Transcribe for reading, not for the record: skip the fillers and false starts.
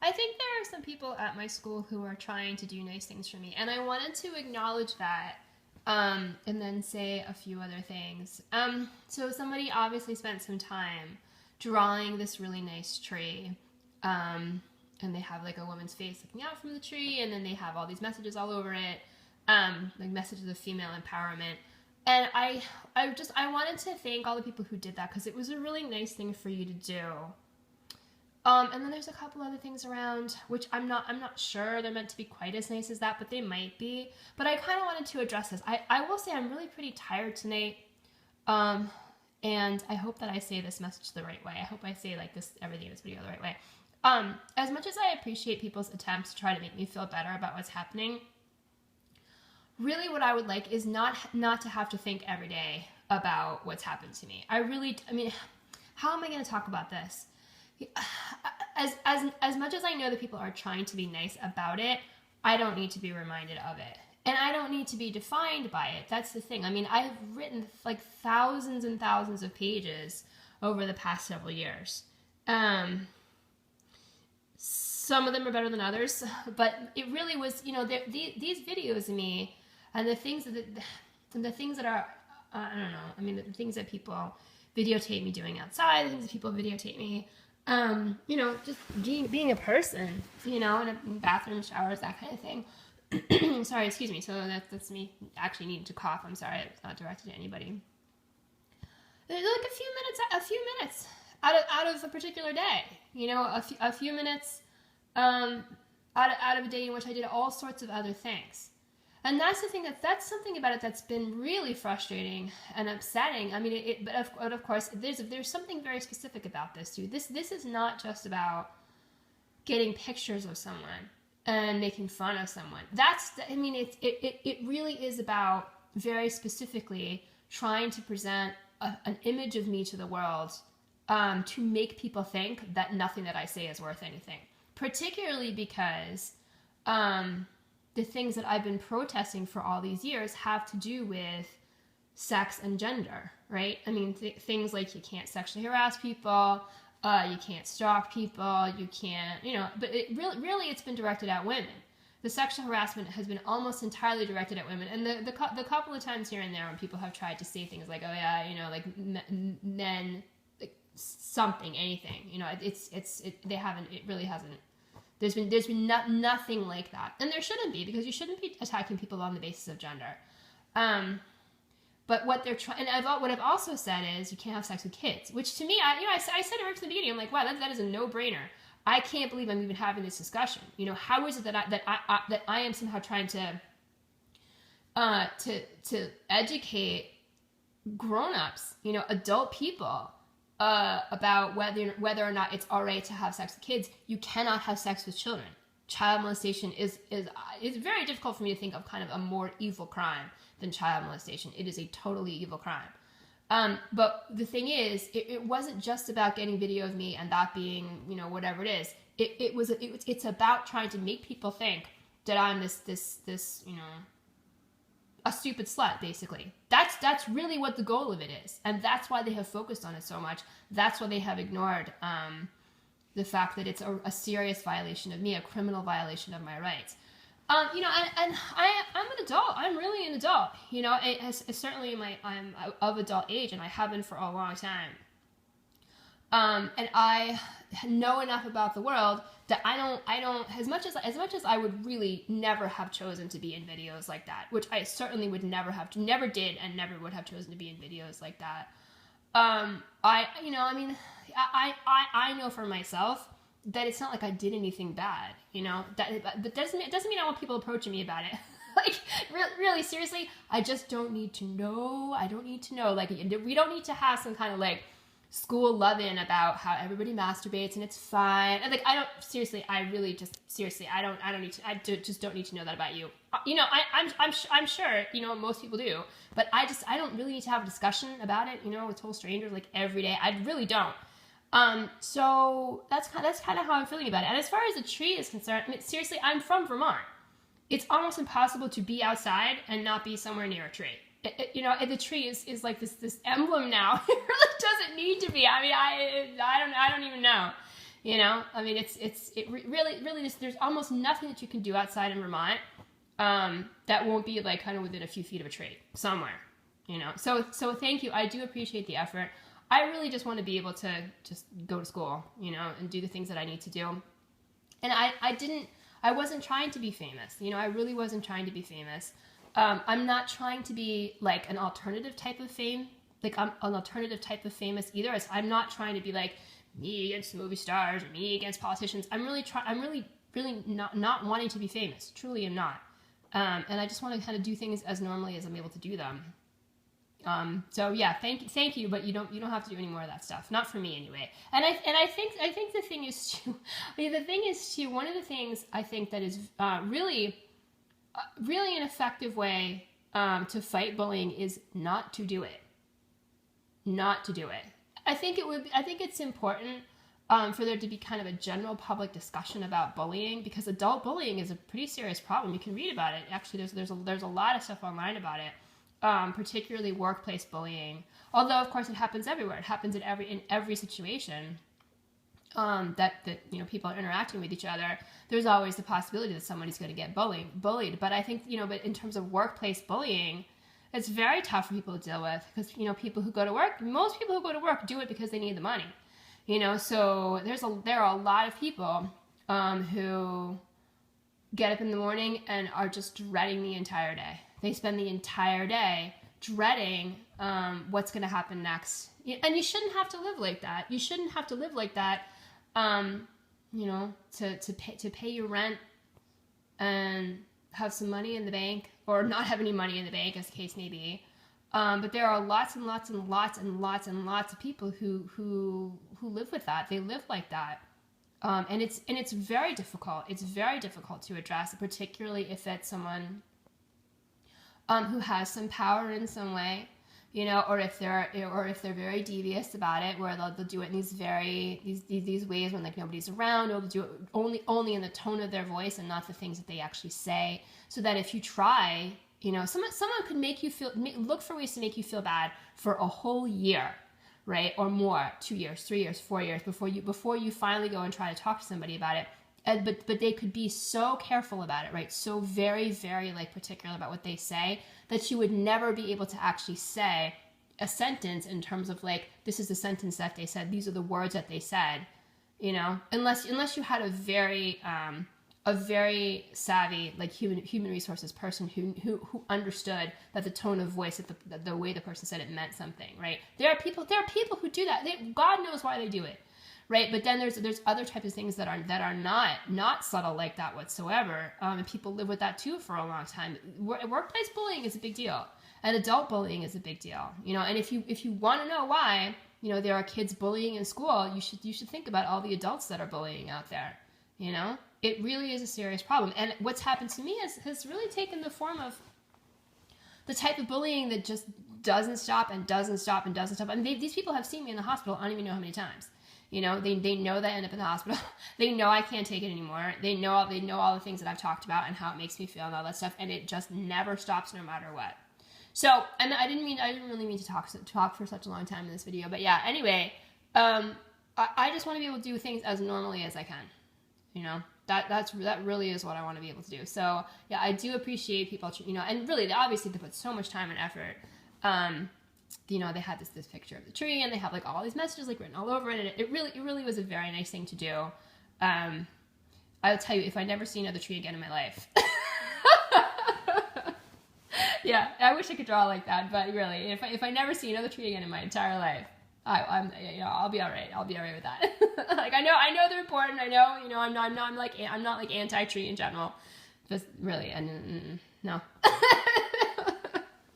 I think there are some people at my school who are trying to do nice things for me, and I wanted to acknowledge that, and then say a few other things. So somebody obviously spent some time drawing this really nice tree, and they have like a woman's face looking out from the tree, and then they have all these messages all over it, like messages of female empowerment. And I wanted to thank all the people who did that, because it was a really nice thing for you to do. And then there's a couple other things around, which I'm not sure they're meant to be quite as nice as that, but they might be. But I kind of wanted to address this. I will say I'm really pretty tired tonight, and I hope that I say this message the right way. I hope I say like this, everything in this video the right way. As much as I appreciate people's attempts to try to make me feel better about what's happening, really what I would like is not to have to think every day about what's happened to me. I mean, how am I going to talk about this? As much as I know that people are trying to be nice about it, I don't need to be reminded of it. And I don't need to be defined by it. That's the thing. I mean, I've written like thousands and thousands of pages over the past several years. Some of them are better than others, but it really was, you know, these videos of me and the things that are, I don't know, I mean, the things that people videotape me doing outside, the things that people videotape me, you know, just being a person, you know, in bathrooms, showers, that kind of thing. Sorry, excuse me. So that's me actually needing to cough. I'm sorry, it's not directed to anybody. Like a few minutes out of a particular day, you know, a few minutes out of a day in which I did all sorts of other things. And that's the thing, that's something about it that's been really frustrating and upsetting. I mean, but of course, there's something very specific about this too. This is not just about getting pictures of someone and making fun of someone. It really is about very specifically trying to present an image of me to the world, to make people think that nothing that I say is worth anything. Particularly because the things that I've been protesting for all these years have to do with sex and gender, right? I mean, things like you can't sexually harass people, you can't stalk people, you can't, you know, but really it's been directed at women. The sexual harassment has been almost entirely directed at women. And the couple of times here and there when people have tried to say things like, oh yeah, you know, like men, like something, anything, you know, it really hasn't. There's been nothing like that, and there shouldn't be, because you shouldn't be attacking people on the basis of gender. But what they're trying, and what I've also said is you can't have sex with kids, which to me, I said it right from the beginning. I'm like, wow, that is a no-brainer. I can't believe I'm even having this discussion. You know, how is it that I am somehow trying to educate grown-ups, you know, adult people, about whether or not it's all right to have sex with kids. You cannot have sex with children. Child molestation is very difficult for me to think of kind of a more evil crime than child molestation. It is a totally evil crime. But the thing is, it wasn't just about getting video of me and that being, you know, whatever it is. It's about trying to make people think that I'm this you know, a stupid slut, basically. That's really what the goal of it is, and that's why they have focused on it so much. That's why they have ignored the fact that it's a serious violation of me, a criminal violation of my rights. You know, and I'm an adult. I'm really an adult. You know, certainly I'm of adult age, and I have been for a long time. And I know enough about the world that I don't, as much as I would really never have chosen to be in videos like that, which I certainly would never did and never would have chosen to be in videos like that. I know for myself that it's not like I did anything bad, you know, but doesn't mean I want people approaching me about it. Like, really, seriously, I just don't need to know. I don't need to know. Like, we don't need to have some kind of like school love-in about how everybody masturbates and it's fine. And like, I just don't need to know that about you. You know, I'm sure, you know, most people do, but I don't really need to have a discussion about it, you know, with total strangers like every day. I really don't. So that's kind of how I'm feeling about it. And as far as the tree is concerned, I mean, seriously, I'm from Vermont. It's almost impossible to be outside and not be somewhere near a tree. You know, the tree is like this emblem now. It really doesn't need to be. I mean, I don't even know. You know, I mean, really, there's almost nothing that you can do outside in Vermont that won't be like kind of within a few feet of a tree somewhere, you know. So thank you. I do appreciate the effort. I really just want to be able to just go to school, you know, and do the things that I need to do. And I wasn't trying to be famous, you know. I really wasn't trying to be famous. I'm not trying to be like an alternative type of fame. Like I'm an alternative type of famous either. I'm not trying to be like me against movie stars or me against politicians. I'm really not wanting to be famous. Truly am not. And I just want to kind of do things as normally as I'm able to do them. So yeah, thank you, but you don't have to do any more of that stuff. Not for me anyway. And I think the thing is too, one of the things I think that is really an effective way to fight bullying is not to do it. Not to do it. I think it's important for there to be kind of a general public discussion about bullying, because adult bullying is a pretty serious problem. You can read about it. Actually, there's a lot of stuff online about it, particularly workplace bullying. Although, of course, it happens everywhere. It happens in every situation that you know, people are interacting with each other. There's always the possibility that somebody's going to get bullied. But I think, you know, but in terms of workplace bullying, it's very tough for people to deal with, because, you know, most people who go to work do it because they need the money, you know. So there are a lot of people who get up in the morning and are just dreading the entire day. They spend the entire day dreading what's going to happen next. And you shouldn't have to live like that. You shouldn't have to live like that, you know, to pay your rent and have some money in the bank, or not have any money in the bank, as the case may be. But there are lots and lots and lots and lots and lots of people who live with that. They live like that. And it's very difficult. It's very difficult to address, particularly if it's someone who has some power in some way, you know, or if they're very devious about it, where they'll do it in these ways when like nobody's around, or they'll do it only in the tone of their voice and not the things that they actually say. So that if you try, you know, someone could look for ways to make you feel bad for a whole year, right, or more, 2 years, 3 years, 4 years before you finally go and try to talk to somebody about it. But they could be so careful about it, right? So very, very like particular about what they say, that you would never be able to actually say a sentence in terms of like, this is the sentence that they said, these are the words that they said, you know, unless you had a very savvy like human resources person who understood that the tone of voice, that the way the person said it meant something, right? There are people who do that. God knows why they do it. Right, but then there's other types of things that are not subtle like that whatsoever, and people live with that too for a long time. Workplace bullying is a big deal, and adult bullying is a big deal. You know, and if you want to know why, you know, there are kids bullying in school, you should think about all the adults that are bullying out there. You know, it really is a serious problem, and what's happened to me has really taken the form of the type of bullying that just doesn't stop and doesn't stop and doesn't stop. I mean, these people have seen me in the hospital. I don't even know how many times. You know, they know that I end up in the hospital. They know I can't take it anymore. They know all the things that I've talked about and how it makes me feel and all that stuff, and it just never stops no matter what. So, and I didn't really mean to talk for such a long time in this video, but yeah. Anyway, I just want to be able to do things as normally as I can. You know, that really is what I want to be able to do. So yeah, I do appreciate people, you know, and really, obviously they put so much time and effort. You know, they had this picture of the tree, and they have like all these messages like written all over it, and it really was a very nice thing to do. I'll tell you, if I never see another tree again in my life, yeah, I wish I could draw like that, but really, if I never see another tree again in my entire life, I'll be all right. I'll be all right with that. Like I know they're important. I know, you know, I'm not like anti-tree in general. Just really, and no.